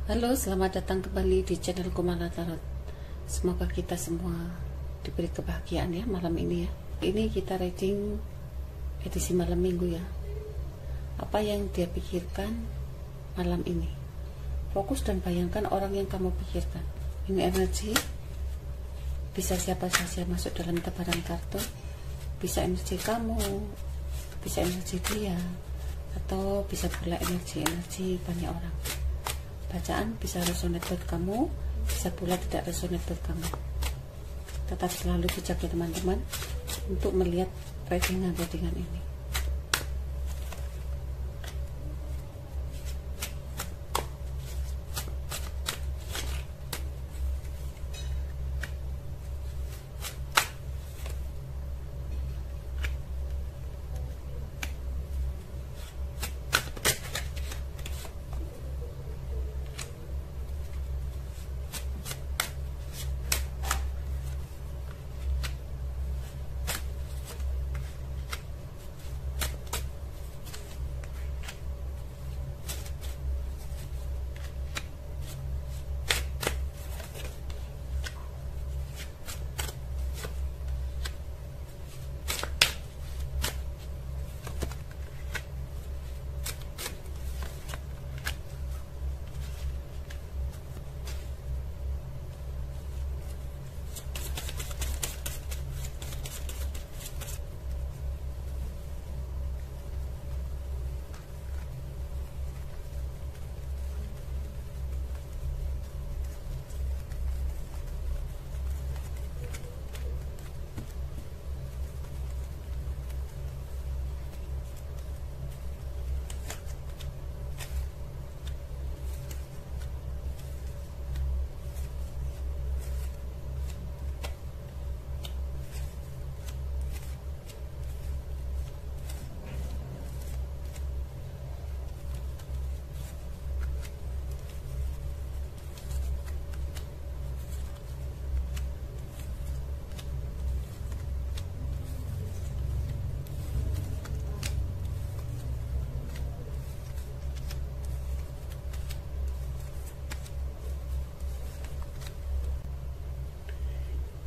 Halo, selamat datang kembali di channel Kumala Tarot. Semoga kita semua diberi kebahagiaan ya malam ini ya. Ini kita reading edisi malam minggu ya. Apa yang dia pikirkan malam ini? Fokus dan bayangkan orang yang kamu pikirkan. Ini energi, bisa siapa saja masuk dalam tebaran kartu. Bisa energi kamu, bisa energi dia, atau bisa pula energi banyak orang. Bacaan bisa resonate buat kamu, bisa pula tidak resonate buat kamu. Tetap selalu bijak ya teman-teman untuk melihat readingan ini.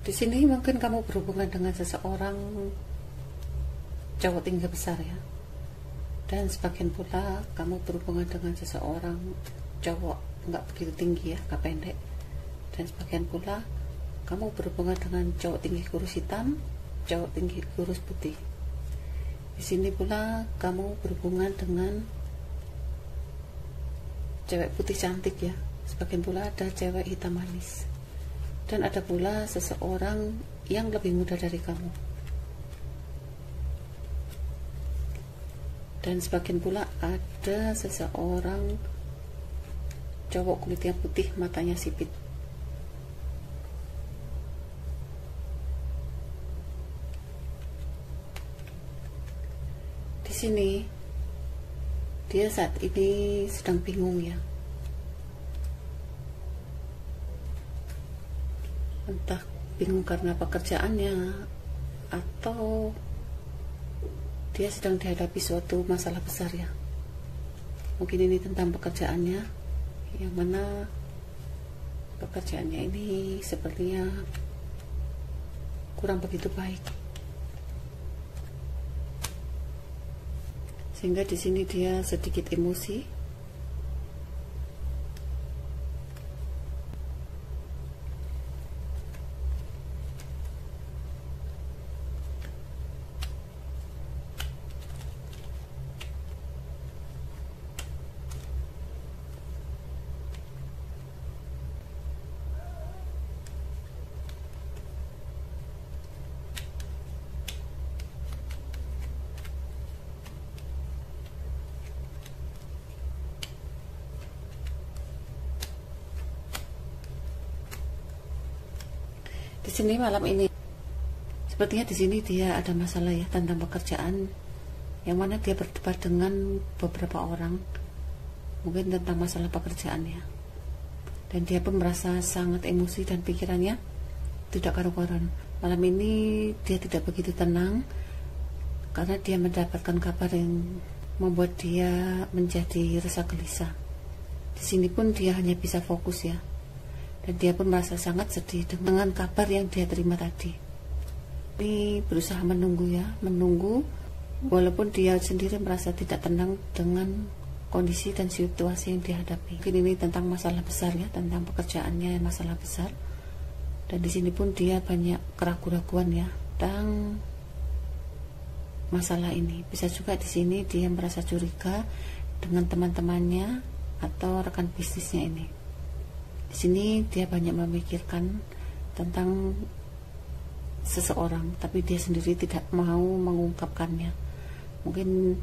Di sini mungkin kamu berhubungan dengan seseorang cowok tinggi besar ya, dan sebagian pula kamu berhubungan dengan seseorang cowok nggak begitu tinggi ya, nggak pendek, dan sebagian pula kamu berhubungan dengan cowok tinggi kurus hitam, cowok tinggi kurus putih. Di sini pula kamu berhubungan dengan cewek putih cantik ya, sebagian pula ada cewek hitam manis. Dan ada pula seseorang yang lebih muda dari kamu. Dan sebagian pula ada seseorang cowok kulitnya putih, matanya sipit. Di sini dia saat ini sedang bingung ya. Entah bingung karena pekerjaannya, atau dia sedang dihadapi suatu masalah besar ya. Mungkin ini tentang pekerjaannya, yang mana pekerjaannya ini sepertinya kurang begitu baik, sehingga di sini dia sedikit emosi. Di sini malam ini sepertinya di sini dia ada masalah ya tentang pekerjaan, yang mana dia berdebat dengan beberapa orang mungkin tentang masalah pekerjaannya, dan dia pun merasa sangat emosi dan pikirannya tidak karu-karuan. Malam ini dia tidak begitu tenang karena dia mendapatkan kabar yang membuat dia menjadi resah gelisah. Di sini pun dia hanya bisa fokus ya, dan dia pun merasa sangat sedih dengan kabar yang dia terima tadi. Ini berusaha menunggu ya, menunggu walaupun dia sendiri merasa tidak tenang dengan kondisi dan situasi yang dihadapi. Mungkin ini tentang masalah besar ya, tentang pekerjaannya yang masalah besar. Dan di sini pun dia banyak keraguan-raguan ya tentang masalah ini. Bisa juga di sini dia merasa curiga dengan teman-temannya atau rekan bisnisnya ini. Di sini dia banyak memikirkan tentang seseorang, tapi dia sendiri tidak mau mengungkapkannya. Mungkin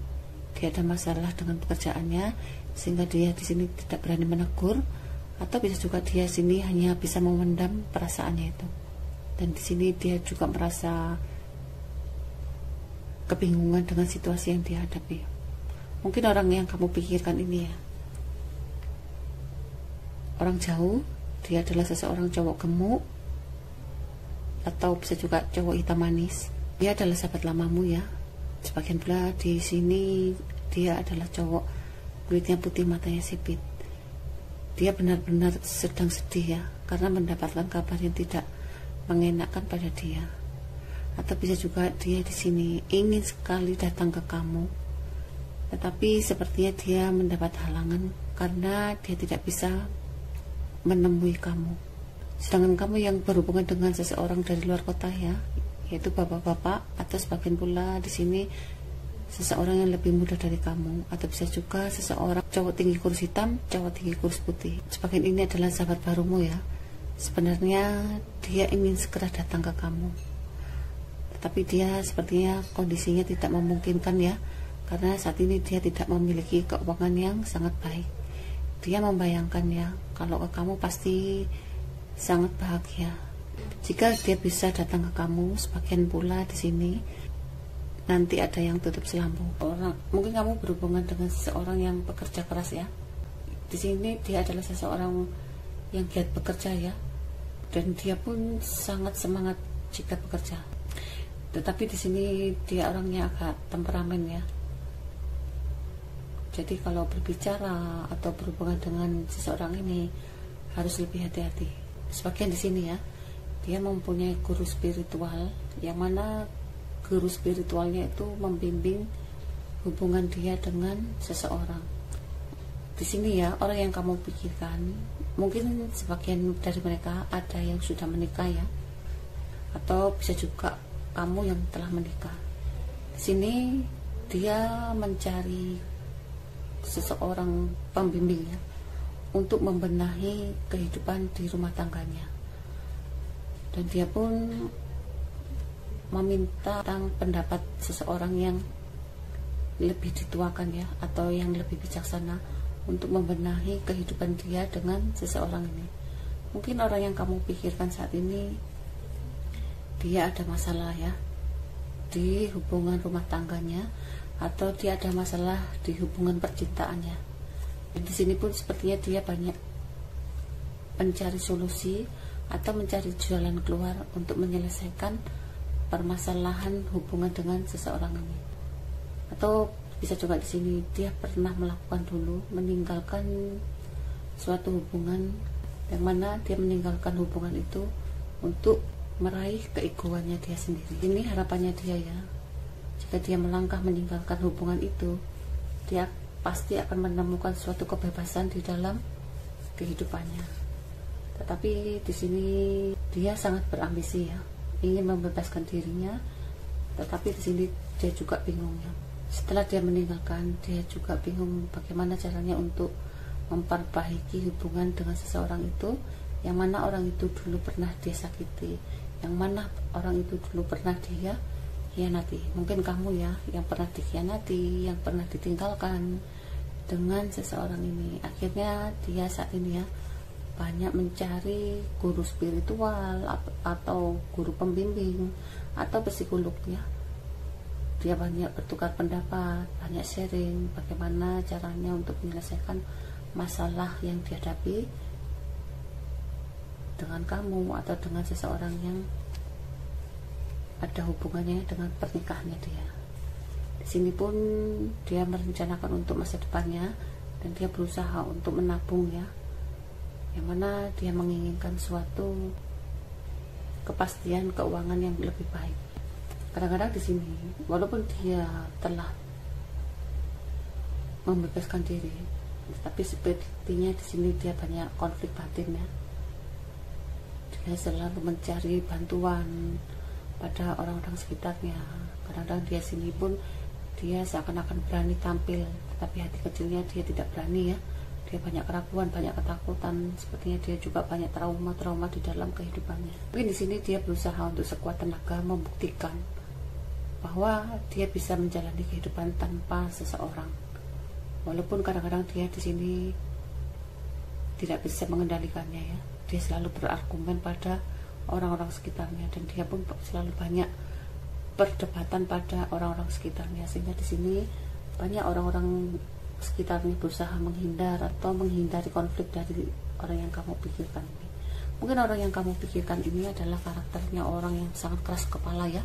dia ada masalah dengan pekerjaannya sehingga dia di sini tidak berani menegur, atau bisa juga dia sini hanya bisa memendam perasaannya itu. Dan di sini dia juga merasa kebingungan dengan situasi yang dihadapi. Mungkin orang yang kamu pikirkan ini ya, orang jauh, dia adalah seseorang cowok gemuk, atau bisa juga cowok hitam manis. Dia adalah sahabat lamamu ya. Sebagian pula di sini dia adalah cowok kulitnya putih, matanya sipit. Dia benar-benar sedang sedih ya, karena mendapatkan kabar yang tidak mengenakan pada dia. Atau bisa juga dia di sini ingin sekali datang ke kamu, tetapi sepertinya dia mendapat halangan karena dia tidak bisa menemui kamu. Sedangkan kamu yang berhubungan dengan seseorang dari luar kota ya, yaitu bapak-bapak, atau sebagian pula di sini seseorang yang lebih muda dari kamu, atau bisa juga seseorang cowok tinggi kurus hitam, cowok tinggi kurus putih. Sebagian ini adalah sahabat barumu ya. Sebenarnya dia ingin segera datang ke kamu, tetapi dia sepertinya kondisinya tidak memungkinkan ya, karena saat ini dia tidak memiliki keuangan yang sangat baik. Dia membayangkan ya, kalau ke kamu pasti sangat bahagia jika dia bisa datang ke kamu. Sebagian pula di sini nanti ada yang tutup selambu. Mungkin kamu berhubungan dengan seseorang yang bekerja keras ya. Di sini dia adalah seseorang yang giat bekerja ya, dan dia pun sangat semangat jika bekerja. Tetapi di sini dia orangnya agak temperamen ya. Jadi kalau berbicara atau berhubungan dengan seseorang ini harus lebih hati-hati. Sebagian di sini ya, dia mempunyai guru spiritual, yang mana guru spiritualnya itu membimbing hubungan dia dengan seseorang. Di sini ya, orang yang kamu pikirkan, mungkin sebagian dari mereka ada yang sudah menikah ya, atau bisa juga kamu yang telah menikah. Di sini dia mencari seseorang pembimbing ya, untuk membenahi kehidupan di rumah tangganya. Dan dia pun meminta tentang pendapat seseorang yang lebih dituakan ya, atau yang lebih bijaksana untuk membenahi kehidupan dia dengan seseorang ini. Mungkin orang yang kamu pikirkan saat ini dia ada masalah ya di hubungan rumah tangganya, atau dia ada masalah di hubungan percintaannya. Dan di sini pun sepertinya dia banyak mencari solusi atau mencari jalan keluar untuk menyelesaikan permasalahan hubungan dengan seseorang ini. Atau bisa juga di sini dia pernah melakukan dulu meninggalkan suatu hubungan, yang mana dia meninggalkan hubungan itu untuk meraih keegoannya dia sendiri. Ini harapannya dia ya. Jika dia melangkah meninggalkan hubungan itu, dia pasti akan menemukan suatu kebebasan di dalam kehidupannya. Tetapi di sini dia sangat berambisi ya, ingin membebaskan dirinya, tetapi di sini dia juga bingung ya. Setelah dia meninggalkan, dia juga bingung bagaimana caranya untuk memperbaiki hubungan dengan seseorang itu, yang mana orang itu dulu pernah dia sakiti, yang mana orang itu dulu pernah dia hianati. Mungkin kamu ya yang pernah dikhianati, yang pernah ditinggalkan dengan seseorang ini. Akhirnya dia saat ini ya banyak mencari guru spiritual atau guru pembimbing atau psikolog ya. Dia banyak bertukar pendapat, banyak sharing bagaimana caranya untuk menyelesaikan masalah yang dihadapi dengan kamu atau dengan seseorang yang ada hubungannya dengan pernikahannya dia. Di sini pun dia merencanakan untuk masa depannya, dan dia berusaha untuk menabung ya, yang mana dia menginginkan suatu kepastian keuangan yang lebih baik. Kadang-kadang di sini walaupun dia telah membebaskan diri, tapi sepertinya di sini dia banyak konflik batin ya. Dia selalu mencari bantuan pada orang-orang sekitarnya. Kadang-kadang dia sini pun dia seakan-akan berani tampil, tetapi hati kecilnya dia tidak berani ya. Dia banyak keraguan, banyak ketakutan. Sepertinya dia juga banyak trauma-trauma di dalam kehidupannya. Mungkin di sini dia berusaha untuk sekuat tenaga membuktikan bahwa dia bisa menjalani kehidupan tanpa seseorang. Walaupun kadang-kadang dia di sini tidak bisa mengendalikannya ya. Dia selalu berargumen pada orang-orang sekitarnya, dan dia pun selalu banyak perdebatan pada orang-orang sekitarnya, sehingga di sini banyak orang-orang sekitarnya berusaha menghindar atau menghindari konflik dari orang yang kamu pikirkan ini. Mungkin orang yang kamu pikirkan ini adalah karakternya orang yang sangat keras kepala ya,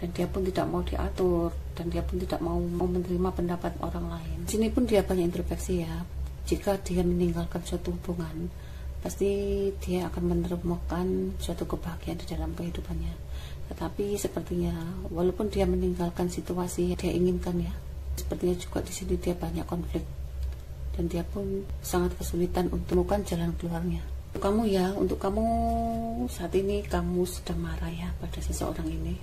dan dia pun tidak mau diatur, dan dia pun tidak mau menerima pendapat orang lain. Di sini pun dia banyak introspeksi ya. Jika dia meninggalkan suatu hubungan, pasti dia akan menemukan suatu kebahagiaan di dalam kehidupannya. Tetapi sepertinya walaupun dia meninggalkan situasi yang dia inginkan ya, sepertinya juga di sini dia banyak konflik, dan dia pun sangat kesulitan untuk menemukan jalan keluarnya. Untuk kamu ya, untuk kamu saat ini kamu sedang marah ya pada seseorang ini,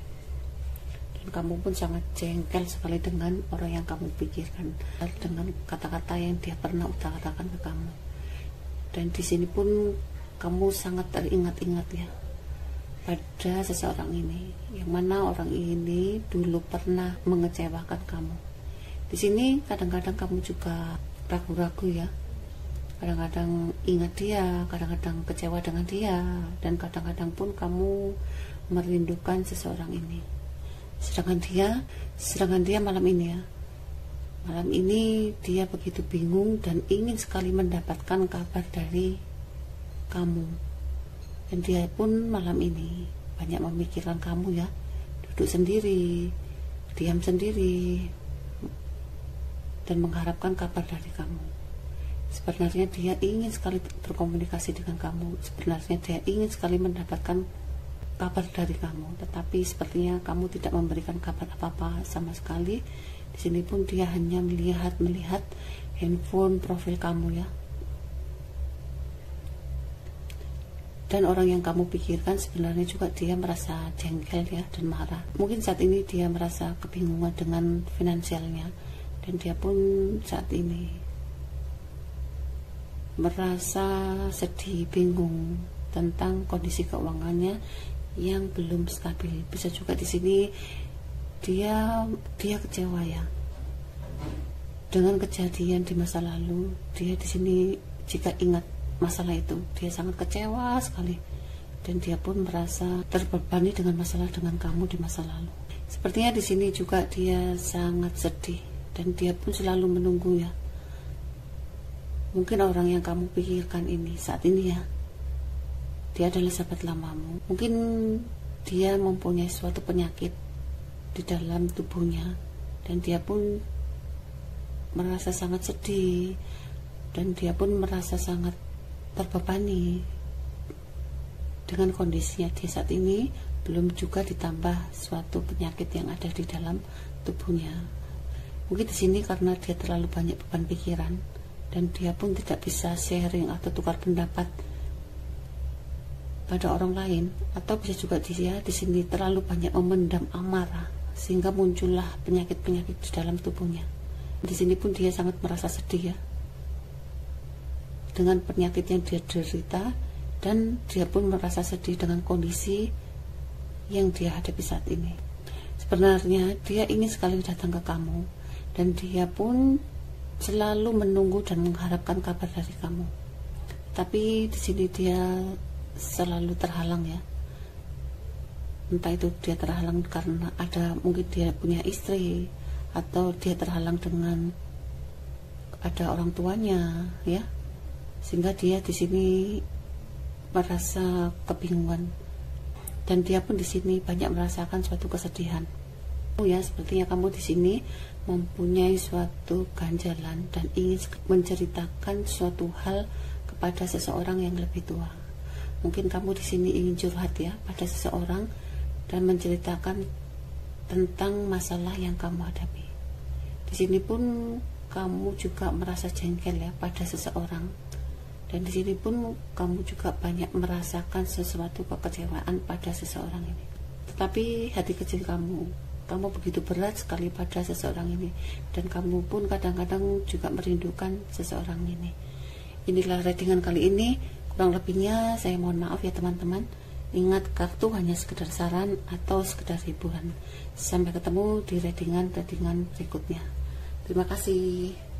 dan kamu pun sangat jengkel sekali dengan orang yang kamu pikirkan, dengan kata-kata yang dia pernah utarakan ke kamu. Dan di sini pun kamu sangat teringat-ingat ya pada seseorang ini, yang mana orang ini dulu pernah mengecewakan kamu. Di sini kadang-kadang kamu juga ragu-ragu ya, kadang-kadang ingat dia, kadang-kadang kecewa dengan dia, dan kadang-kadang pun kamu merindukan seseorang ini. Sedangkan dia malam ini ya, malam ini dia begitu bingung dan ingin sekali mendapatkan kabar dari kamu. Dan dia pun malam ini banyak memikirkan kamu ya, duduk sendiri, diam sendiri, dan mengharapkan kabar dari kamu. Sebenarnya dia ingin sekali berkomunikasi dengan kamu, sebenarnya dia ingin sekali mendapatkan kabar dari kamu, tetapi sepertinya kamu tidak memberikan kabar apa-apa sama sekali. Di sini pun dia hanya melihat handphone profil kamu ya. Dan orang yang kamu pikirkan sebenarnya juga dia merasa jengkel ya dan marah. Mungkin saat ini dia merasa kebingungan dengan finansialnya, dan dia pun saat ini merasa sedih, bingung tentang kondisi keuangannya yang belum stabil. Bisa juga di sini dia kecewa ya dengan kejadian di masa lalu. Dia di sini jika ingat masalah itu, dia sangat kecewa sekali, dan dia pun merasa terbebani dengan masalah dengan kamu di masa lalu. Sepertinya di sini juga dia sangat sedih, dan dia pun selalu menunggu ya. Mungkin orang yang kamu pikirkan ini saat ini ya, dia adalah sahabat lamamu. Mungkin dia mempunyai suatu penyakit di dalam tubuhnya, dan dia pun merasa sangat sedih, dan dia pun merasa sangat terbebani dengan kondisinya dia saat ini, belum juga ditambah suatu penyakit yang ada di dalam tubuhnya. Mungkin di sini karena dia terlalu banyak beban pikiran, dan dia pun tidak bisa sharing atau tukar pendapat pada orang lain, atau bisa juga dia di sini terlalu banyak memendam amarah sehingga muncullah penyakit-penyakit di dalam tubuhnya. Di sini pun dia sangat merasa sedih ya dengan penyakit yang dia derita, dan dia pun merasa sedih dengan kondisi yang dia hadapi saat ini. Sebenarnya dia ingin sekali datang ke kamu, dan dia pun selalu menunggu dan mengharapkan kabar dari kamu. Tapi di sini dia selalu terhalang ya. Entah itu dia terhalang karena ada mungkin dia punya istri, atau dia terhalang dengan ada orang tuanya ya, sehingga dia di sini merasa kebingungan, dan dia pun di sini banyak merasakan suatu kesedihan. Ya, sepertinya kamu di sini mempunyai suatu ganjalan dan ingin menceritakan suatu hal kepada seseorang yang lebih tua. Mungkin kamu di sini ingin curhat ya pada seseorang dan menceritakan tentang masalah yang kamu hadapi. Di sini pun kamu juga merasa jengkel ya pada seseorang, dan di sini pun kamu juga banyak merasakan sesuatu kekecewaan pada seseorang ini. Tetapi hati kecil kamu begitu berat sekali pada seseorang ini, dan kamu pun kadang-kadang juga merindukan seseorang ini. Inilah readingan kali ini, kurang lebihnya saya mohon maaf ya teman-teman. Ingat, kartu hanya sekedar saran atau sekedar hiburan. Sampai ketemu di readingan berikutnya. Terima kasih.